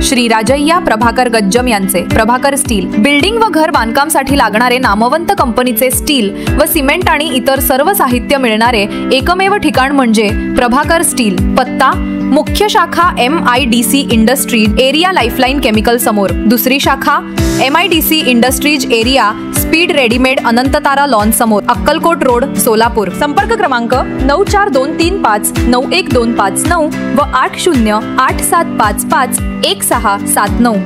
श्री राजय्या प्रभाकर गज्जम यांचे Prabhakar steel building व घर बांधकामासाठी लागणारे नामवंत कंपनीचे स्टील व सिमेंट आणि इतर सर्व साहित्य मिळणारे एकमेव ठिकाण म्हणजे प्रभाकर स्टील। पत्ता मुख्य शाखा MIDC industries area lifeline chemical समोर, दुसरी शाखा MIDC industries area speed readymade Anantatara lawn समोर, अक्कलकोट रोड सोलापूर। संपर्क क्रमांक 9423591259 व 8087551679।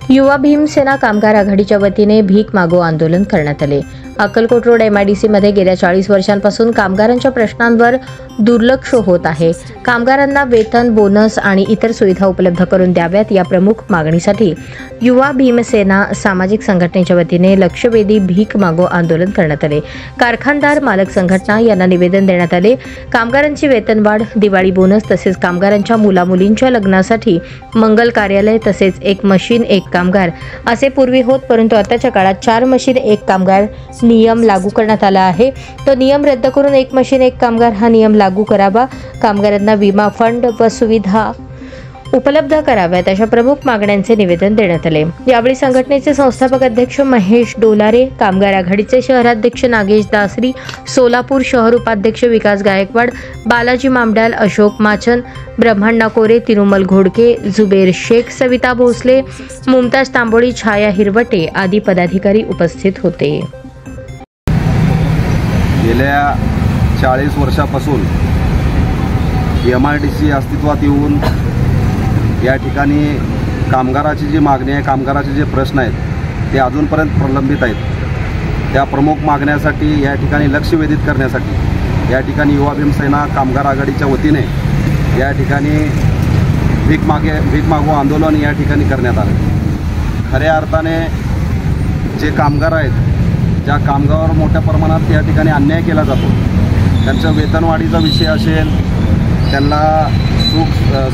युवा भीमसेना कामगार आघाडीच्या वतीने भीक मागो आंदोलन करण्यात आले। अक्कलकोट रोड MIDC मध्ये गेल्या 40 वर्षांपासून कामगारांच्या प्रश्नांवर दुर्लक्ष होत आहे। कामगारांना वेतन, बोनस आणि इतर सुविधा उपलब्ध करून द्याव्यात या प्रमुख मागणीसाठी युवा भीमसेना सामाजिक संघटनेच्या वतीने लक्षवेधी भीक मागो आंदोलन करण्यात आले। कारखानदार मालक संघटना यांना निवेदन देण्यात आले। कामगारांची वेतनवाढ, दिवाळी बोनस तसेच कामगारांच्या मुलामुलींच्या लग्नासाठी मंगल कार्यालय तसेच एक मशीन एक कामगार असे पूर्वी होत, परंतु आताच्या काळात 4 मशीन एक कामगार नियम लागू करण्यात आला आहे। तो नियम रद्द करून एक मशीन एक कामगार हा नियम लागू करावा। कामगारांना विमा फंड व सुविधा उपलब्ध कराव्यात अशा प्रमुख मागण्यांचे निवेदन देण्यात आले। यावेळी संघटनेचे संस्थापक अध्यक्ष महेश डोलारे, कामगार आघाडीचे शहराध्यक्ष नागेश दासरी, सोलापूर शहर उपाध्यक्ष विकास गायकवाड, बालाजी मामड्याल, अशोक माचन, ब्रह्मण्णा कोरे, तिरुमल घोडके, जुबेर शेख, सविता भोसले, मुमताज तांबोळी, छाया हिरवटे आदी पदाधिकारी उपस्थित होते। गेल्या 40 वर्षापासून MIDC अस्तित्वात येऊन या ठिकाणी कामगाराची जी मागणी आहे, कामगाराचे जे प्रश्न आहेत ते अजूनपर्यंत प्रलंबित आहेत। त्या प्रमुख मागण्यासाठी या ठिकाणी लक्ष वेधित करण्यासाठी या ठिकाणी युवा भीमसेना कामगार आघाडीच्या वतीने या ठिकाणी भीक मागो आंदोलन या ठिकाणी करण्यात आले। खऱ्या अर्थाने जे कामगार आहेत, ज्या कामगारावर मोठ्या प्रमाणात या ठिकाणी अन्याय केला जातो, त्यांच्या वेतनवाढीचा विषय असेल, त्यांना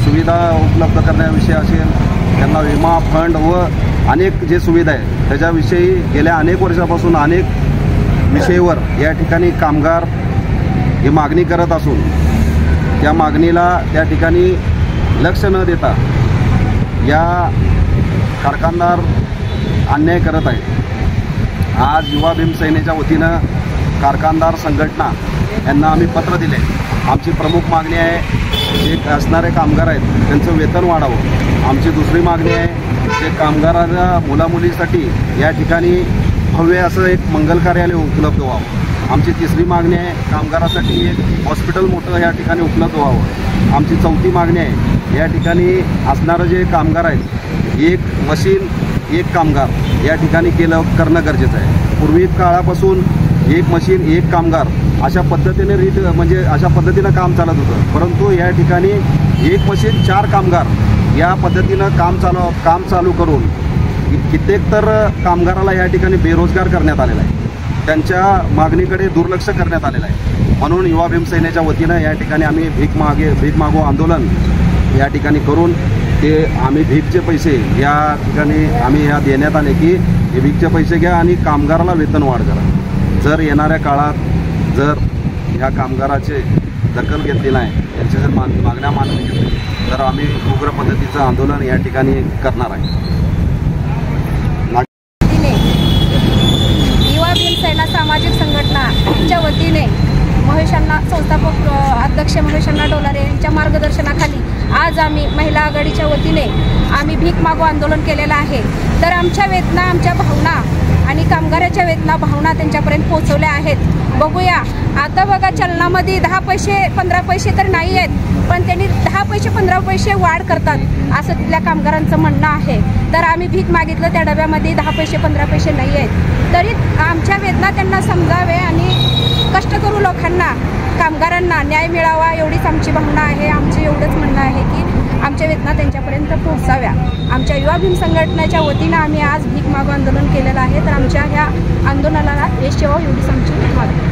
सुविधा उपलब्ध करण्याविषयी असेल, त्यांना विमा फंड व अनेक जे सुविधा आहे त्याच्याविषयी गेल्या अनेक वर्षापासून अनेक विषयावर या ठिकाणी कामगार ही मागणी करत असून त्या मागणीला त्या ठिकाणी लक्ष न देता या कारखानदार अन्याय करत आहेत। आज युवा भीमसेनेच्या वतीनं कारखानदार संघटना यांना आम्ही पत्र दिले। आमची प्रमुख मागणी आहे, जे असणारे कामगार आहेत त्यांचं वेतन वाढावं। आमची दुसरी मागणी आहे, जे कामगारांच्या मुलामुलीसाठी या ठिकाणी भव्य असं एक मंगल कार्यालय उपलब्ध व्हावं। आमची तिसरी मागणी आहे, कामगारासाठी एक हॉस्पिटल मोठं या ठिकाणी उपलब्ध व्हावं। आमची चौथी मागणी आहे, या ठिकाणी असणारं जे कामगार आहेत, एक मशीन एक कामगार या ठिकाणी करणं गरजेचं आहे। पूर्वी काळापासून एक मशीन एक कामगार अशा पद्धतीने म्हणजे अशा पद्धतीनं काम चालत होतं, परंतु या ठिकाणी एक मशीन 4 कामगार या पद्धतीनं काम चालू करून कित्येक तर कामगाराला या ठिकाणी बेरोजगार करण्यात आलेला आहे। त्यांच्या मागणीकडे दुर्लक्ष करण्यात आलेलं आहे। म्हणून युवा भीमसेनेच्या वतीनं या ठिकाणी आम्ही भीक मागो आंदोलन या ठिकाणी करून ते आम्ही भीकचे पैसे या ठिकाणी आम्ही या देण्यात आले की हे भीकचे पैसे घ्या आणि कामगाराला वेतन वाढ करा। जर येणाऱ्या काळात जर ह्या कामगाराचे दखल घेतली नाही, यांच्या जर मागण्या मान्य घेतली तर आम्ही उग्र पद्धतीचं आंदोलन या ठिकाणी करणार आहे। युवा भीमसेना सामाजिक संघटनाच्या वतीने महेशांना संस्थापक अध्यक्ष महेशांना डोलारे यांच्या मार्गदर्शनाखाली आज आम्ही महिला आघाडीच्या वतीने आम्ही भीक मागो आंदोलन केलेलं आहे। तर आमच्या वेदना, आमच्या भावना आणि कामगाराच्या वेदना भावना त्यांच्यापर्यंत पोहोचवल्या आहेत। बघूया आता बघा, चलनामध्ये 10 पैसे 15 पैसे तर नाही आहेत, पण त्यांनी 10 पैसे 15 पैसे वाढ करतात असं तिथल्या कामगारांचं म्हणणं आहे। तर आम्ही भीक मागितलं, त्या डब्यामध्ये 10 पैसे 15 पैसे नाही आहेत, तरी आमच्या वेदना त्यांना समजावे आणि कष्टकरू लोकांना, कामगारांना न्याय मिळावा एवढीच आमची भावना आहे। आमचं एवढंच म्हणणं आहे की आमच्या वेदना त्यांच्यापर्यंत पोहोचाव्या। आमच्या युवा भीम संघटनेच्या वतीनं आम्ही आज भीक मागो आंदोलन केलेलं आहे। तर आमच्या ह्या आंदोलनाला यश यावं एवढीच आमची मागणी।